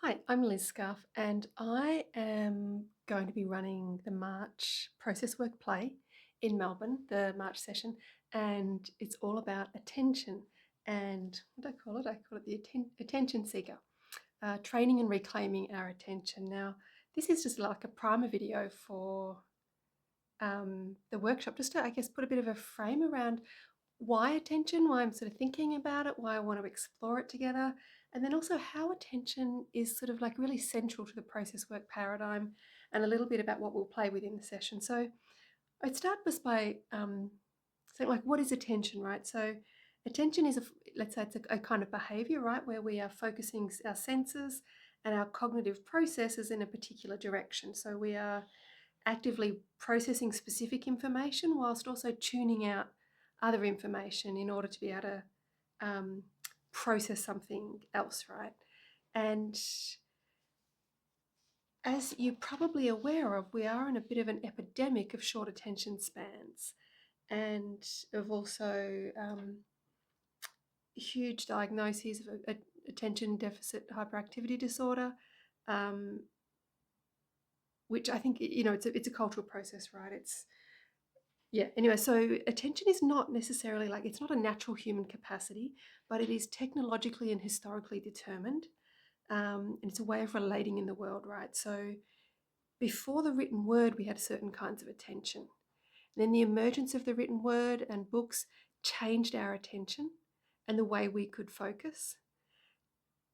Hi, I'm Liz Scarf, and I am going to be running the March Process Work Play in Melbourne, the March session, and it's all about attention. And what do I call it? I call it the attention seeker, training and reclaiming our attention. Now, this is just like a primer video for the workshop, just to, I guess, put a bit of a frame around why attention, why I'm sort of thinking about it, why I want to explore it together, and then also how attention is sort of like really central to the process work paradigm, and a little bit about what we'll play with in the session. So I'd start just by saying, like, what is attention, right? So attention is, let's say it's a kind of behavior, right, where we are focusing our senses and our cognitive processes in a particular direction. So we are actively processing specific information whilst also tuning out other information in order to be able to um, process something else, right? And as you're probably aware of, we are in a bit of an epidemic of short attention spans and of also huge diagnoses of attention deficit hyperactivity disorder, um, which I think, it's a cultural process, right? Anyway, so attention is not necessarily like, it's not a natural human capacity, but it is technologically and historically determined. And it's a way of relating in the world, right? So before the written word, we had certain kinds of attention. Then the emergence of the written word and books changed our attention and the way we could focus.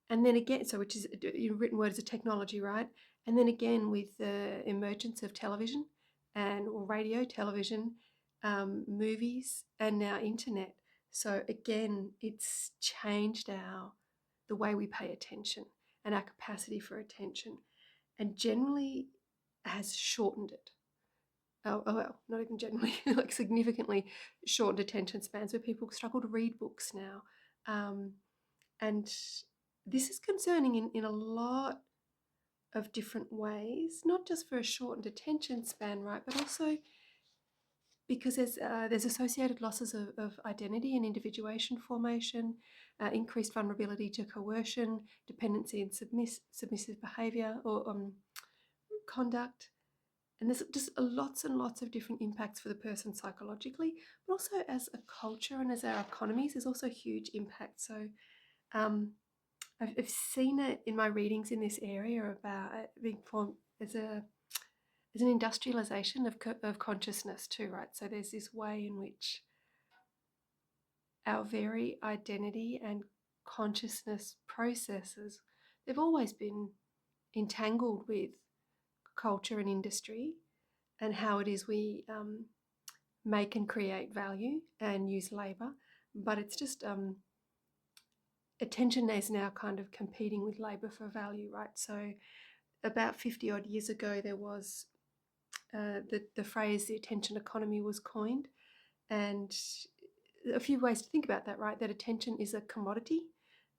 And then again, so which is, written word is a technology, right? And then again, with the emergence of television or radio, television, movies, and now internet. So again, it's changed the way we pay attention and our capacity for attention, and generally has shortened it. Well, not even generally, like significantly shortened attention spans where people struggle to read books now. And this is concerning in a lot of different ways, not just for a shortened attention span, right, but also because there's associated losses of identity and individuation formation, increased vulnerability to coercion, dependency and submissive behaviour or conduct. And there's just lots and lots of different impacts for the person psychologically, but also as a culture and as our economies, there's also huge impact. So um, I've seen it in my readings in this area about it being formed as an industrialization of consciousness too, right? So there's this way in which our very identity and consciousness processes, they've always been entangled with culture and industry and how it is we make and create value and use labor. But it's just attention is now kind of competing with labor for value, right? So about 50 odd years ago, there was the phrase the attention economy was coined. And a few ways to think about that, right? That attention is a commodity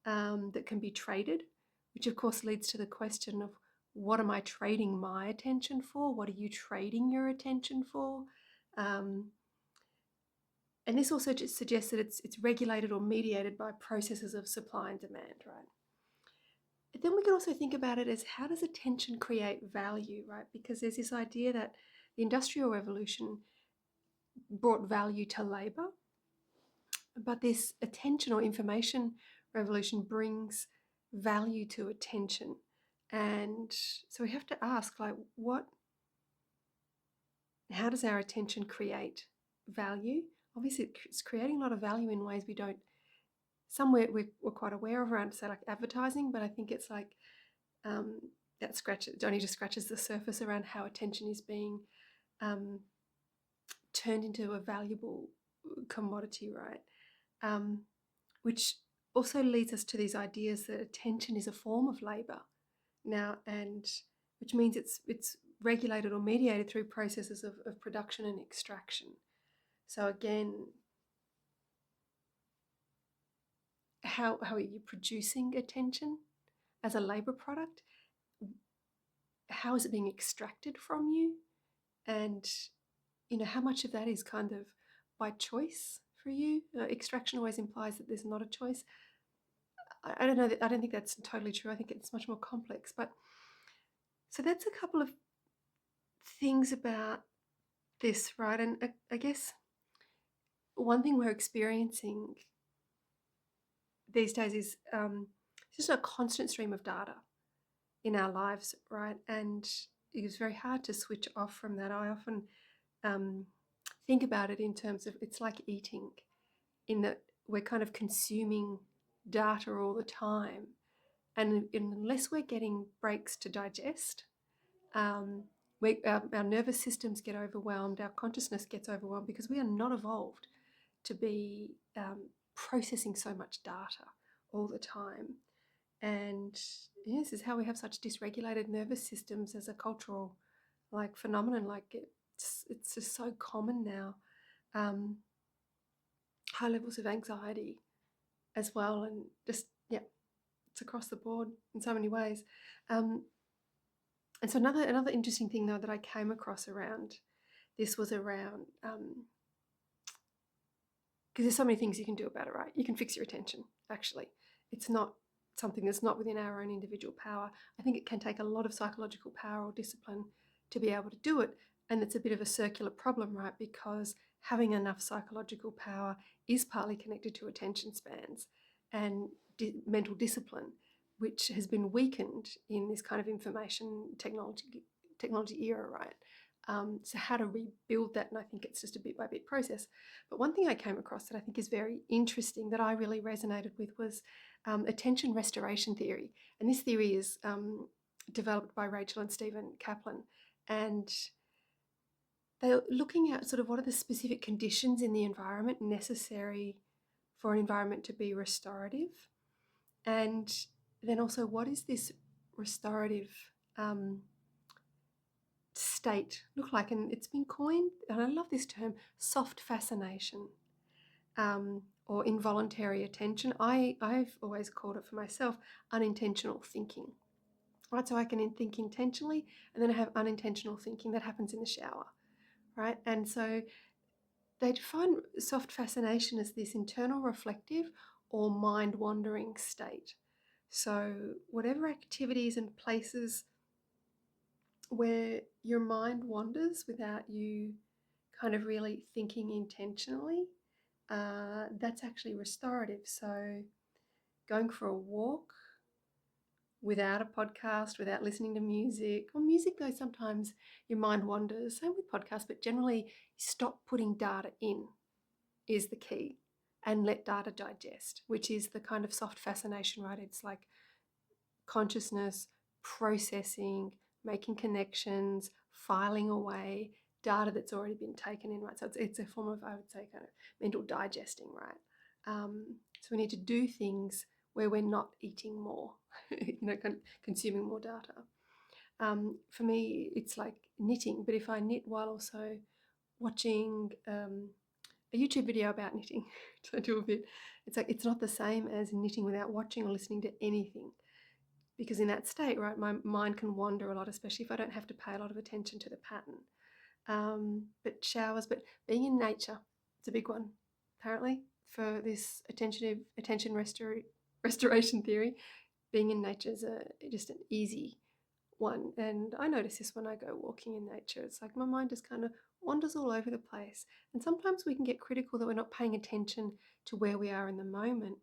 that can be traded, which of course leads to the question of, what am I trading my attention for? What are you trading your attention for? And this also just suggests that it's regulated or mediated by processes of supply and demand, right? But then we can also think about it as, how does attention create value, right? Because there's this idea that the Industrial Revolution brought value to labour, but this attention or information revolution brings value to attention. And so we have to ask, like, how does our attention create value? Obviously, it's creating a lot of value in ways we don't, somewhere we're quite aware of around, say, like advertising, but I think it's like it only just scratches the surface around how attention is being turned into a valuable commodity, right? Which also leads us to these ideas that attention is a form of labour now, and which means it's regulated or mediated through processes of production and extraction. So again, how are you producing attention as a labour product? How is it being extracted from you? And how much of that is kind of by choice for you? Extraction always implies that there's not a choice. I don't know. I don't think that's totally true. I think it's much more complex. But so that's a couple of things about this, right? And I guess one thing we're experiencing these days is just a constant stream of data in our lives, right? And it's very hard to switch off from that. I often um, think about it in terms of it's like eating, in that we're kind of consuming data all the time. And unless we're getting breaks to digest, um, our nervous systems get overwhelmed, our consciousness gets overwhelmed because we are not evolved to be processing so much data all the time. And this is how we have such dysregulated nervous systems as a cultural phenomenon. It's just so common now. Um, High levels of anxiety as well, and just it's across the board in so many ways. Um, and so another interesting thing though that I came across around this was around because there's so many things you can do about it, right? You can fix your attention. Actually, it's not something that's not within our own individual power. I think it can take a lot of psychological power or discipline to be able to do it, and it's a bit of a circular problem, right? Because having enough psychological power is partly connected to attention spans and mental discipline, which has been weakened in this kind of information technology era, right? So how to rebuild that, and I think it's just a bit by bit process. But one thing I came across that I think is very interesting that I really resonated with was attention restoration theory. And this theory is developed by Rachel and Stephen Kaplan. And they're looking at sort of what are the specific conditions in the environment necessary for an environment to be restorative. And then also, what is this restorative state look like? And it's been coined, and I love this term, soft fascination, or involuntary attention. I've always called it for myself unintentional thinking. Right, so I can think intentionally, and then I have unintentional thinking that happens in the shower, right? And so they define soft fascination as this internal reflective or mind wandering state. So whatever activities and places where your mind wanders without you kind of really thinking intentionally, that's actually restorative. So going for a walk without a podcast, without listening to music, or music though sometimes your mind wanders, same with podcasts, but generally stop putting data in is the key and let data digest, which is the kind of soft fascination, right? It's like consciousness, processing, making connections, filing away data that's already been taken in, right? So it's a form of, I would say, kind of mental digesting, right? So we need to do things where we're not eating more, kind of consuming more data. For me, it's like knitting, but if I knit while also watching a YouTube video about knitting, so I do a bit, it's like it's not the same as knitting without watching or listening to anything. Because in that state, right, my mind can wander a lot, especially if I don't have to pay a lot of attention to the pattern. But showers, but being in nature, it's a big one, apparently, for this attention restoration theory. Being in nature is just an easy one. And I notice this when I go walking in nature. It's like my mind just kind of wanders all over the place. And sometimes we can get critical that we're not paying attention to where we are in the moment.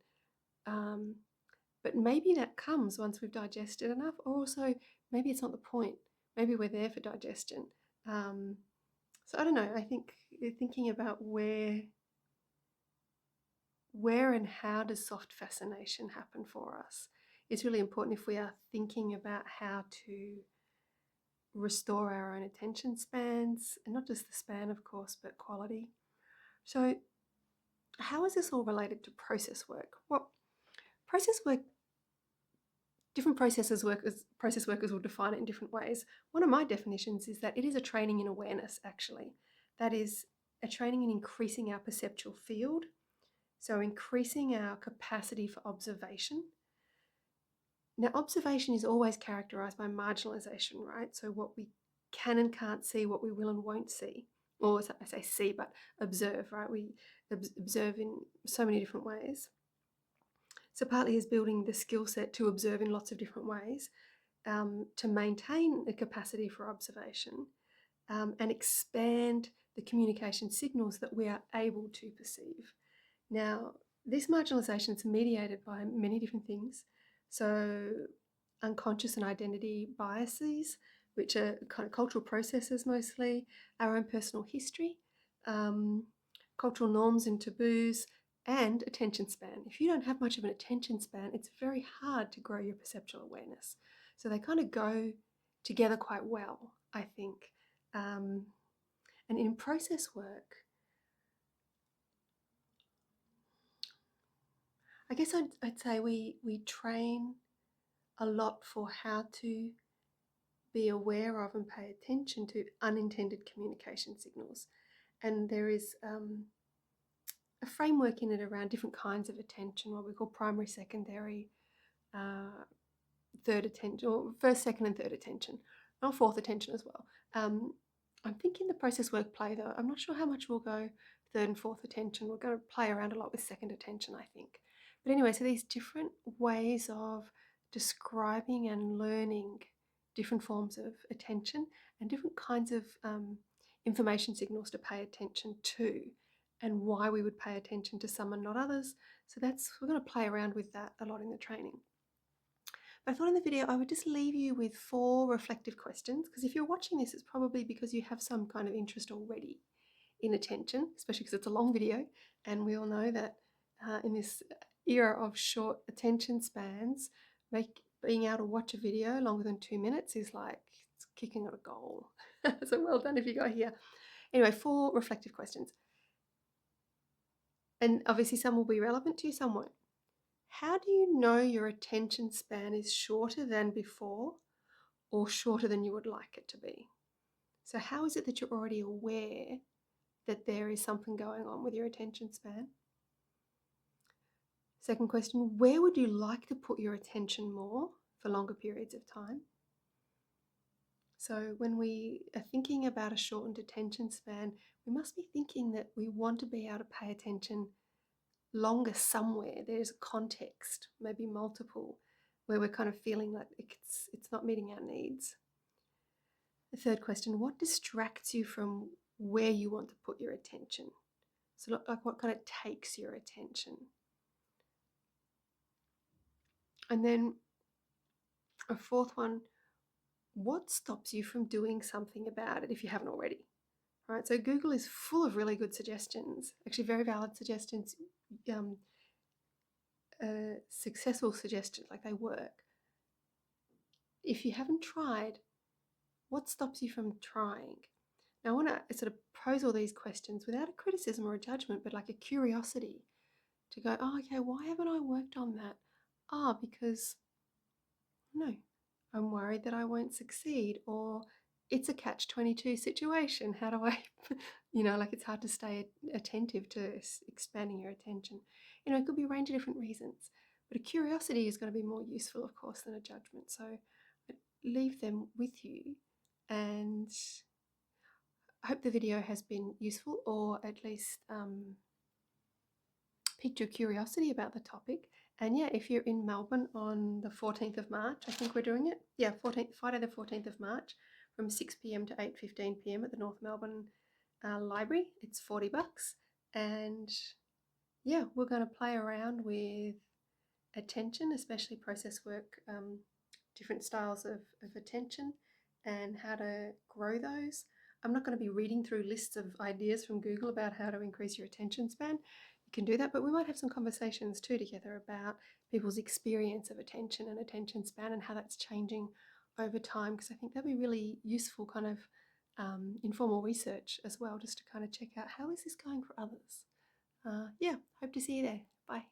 But maybe that comes once we've digested enough, or also maybe it's not the point. Maybe we're there for digestion. So I don't know. I think thinking about where and how does soft fascination happen for us is really important if we are thinking about how to restore our own attention spans, and not just the span, of course, but quality. So how is this all related to process work? Well, process work, different process workers will define it in different ways. One of my definitions is that it is a training in awareness, actually. That is a training in increasing our perceptual field, so increasing our capacity for observation. Now, observation is always characterized by marginalization, right? So what we can and can't see, what we will and won't see, or I say see, but observe, right? We observe in so many different ways. So partly is building the skill set to observe in lots of different ways, to maintain a capacity for observation, and expand the communication signals that we are able to perceive. Now, this marginalisation is mediated by many different things. So unconscious and identity biases, which are kind of cultural processes mostly, our own personal history, cultural norms and taboos, and attention span. If you don't have much of an attention span, it's very hard to grow your perceptual awareness. So they kind of go together quite well, I think. And in process work, I guess I'd say we train a lot for how to be aware of and pay attention to unintended communication signals. And there is a framework in it around different kinds of attention, what we call primary, secondary, third attention, or first, second, and third attention, or fourth attention as well. I'm thinking the process work play though. I'm not sure how much we'll go third and fourth attention. We're going to play around a lot with second attention, I think. But anyway, so these different ways of describing and learning different forms of attention and different kinds of information signals to pay attention to, and why we would pay attention to some and not others. So we're going to play around with that a lot in the training. But I thought in the video I would just leave you with 4 reflective questions, because if you're watching this, it's probably because you have some kind of interest already in attention, especially because it's a long video, and we all know that in this era of short attention spans, being able to watch a video longer than 2 minutes is like it's kicking at a goal. So well done if you got here. Anyway, 4 reflective questions. And obviously some will be relevant to you, some won't. How do you know your attention span is shorter than before or shorter than you would like it to be? So how is it that you're already aware that there is something going on with your attention span? Second question, where would you like to put your attention more for longer periods of time? So when we are thinking about a shortened attention span, we must be thinking that we want to be able to pay attention longer somewhere. There's a context, maybe multiple, where we're kind of feeling like it's not meeting our needs. The third question, what distracts you from where you want to put your attention? So like what kind of takes your attention? And then a fourth one, what stops you from doing something about it if you haven't already? All right, so Google is full of really good suggestions, actually very valid suggestions, successful suggestions, like they work. If you haven't tried, what stops you from trying? Now I want to sort of pose all these questions without a criticism or a judgment, but like a curiosity to go, oh, okay, why haven't I worked on that? Because no, I'm worried that I won't succeed, or it's a catch-22 situation. How do I, like it's hard to stay attentive to expanding your attention. It could be a range of different reasons, but a curiosity is going to be more useful, of course, than a judgment. So I leave them with you, and I hope the video has been useful, or at least piqued your curiosity about the topic. And yeah, if you're in Melbourne on the 14th of March, I think we're doing it. Yeah, Friday the 14th of March from 6 p.m. to 8:15 p.m. at the North Melbourne Library. It's $40. And yeah, we're going to play around with attention, especially process work, different styles of attention and how to grow those. I'm not going to be reading through lists of ideas from Google about how to increase your attention span. You can do that, but we might have some conversations too together about people's experience of attention and attention span and how that's changing over time, because I think that'd be really useful kind of informal research as well, just to kind of check out how is this going for others. Yeah, hope to see you there. Bye.